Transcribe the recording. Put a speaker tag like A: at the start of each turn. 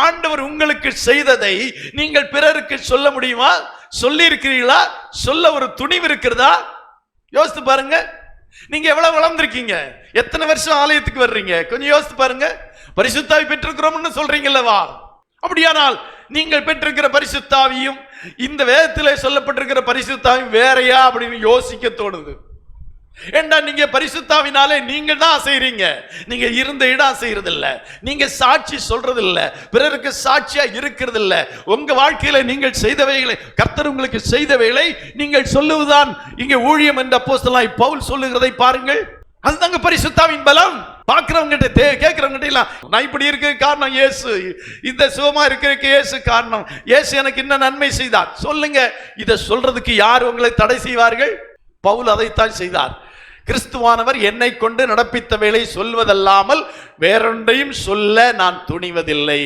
A: ஆண்டவர் உங்களுக்கு செய்ததை நீங்கள் பிறருக்கு சொல்ல முடியுமா? சொல்லி இருக்கிறீர்களா? சொல்ல ஒரு துணிவு இருக்கிறதா? யோசித்து பாருங்க. நீங்க எவ்வளவு வளர்ந்திருக்கீங்க, எத்தனை வருஷம் ஆலயத்துக்கு வர்றீங்க, கொஞ்சம் யோசித்து பாருங்க. பரிசுத்தாவி பெற்றிருக்கிறோம்னு சொல்றீங்கல்லவா? அப்படியானால் நீங்கள் பெற்றிருக்கிற பரிசுத்தாவியும் இந்த வேதத்திலே சொல்லப்பட்டிருக்கிற பரிசுத்தாவியும் வேறையா அப்படின்னு யோசிக்க தோணுது. ஏண்டா நீங்க பரிசுத்தாவினாலே நீங்க தான் அசைறீங்க. நீங்க இருந்த இடம் அசைறது இல்ல, நீங்க சாட்சி சொல்றது இல்ல, பிறருக்கு சாட்சியா இருக்கிறது இல்ல. உங்க வாழ்க்கையில நீங்கள் செய்தவைகளை, கர்த்தர் உங்களுக்கு செய்தவைகளை நீங்கள் சொல்லுவதுதான் இங்க ஊழியம் என்ற அப்போஸ்தலனாய் பவுல் சொல்லுகிறதை பாருங்கள். அதுதாங்க பரிசுத்தாவின் பலம். பார்க்கிறவங்க கேட்கிறவங்க எல்லாம், நான் இப்படி இருக்க காரணம் இயேசு, இந்த சுகமா இருக்கிறதுக்கு இயேசு காரணம், இயேசு எனக்கு என்ன நன்மை செய்தார் சொல்லுங்க. இதை சொல்றதுக்கு யார் உங்களை தடை செய்வார்கள்? பவுல் அதைத்தான் செய்தார். கிறிஸ்துவானவர் என்னை கொண்டு நடப்பித்த வேலை சொல்வதல்லாமல் வேறொன்றையும் சொல்ல நான் துணிவதில்லை.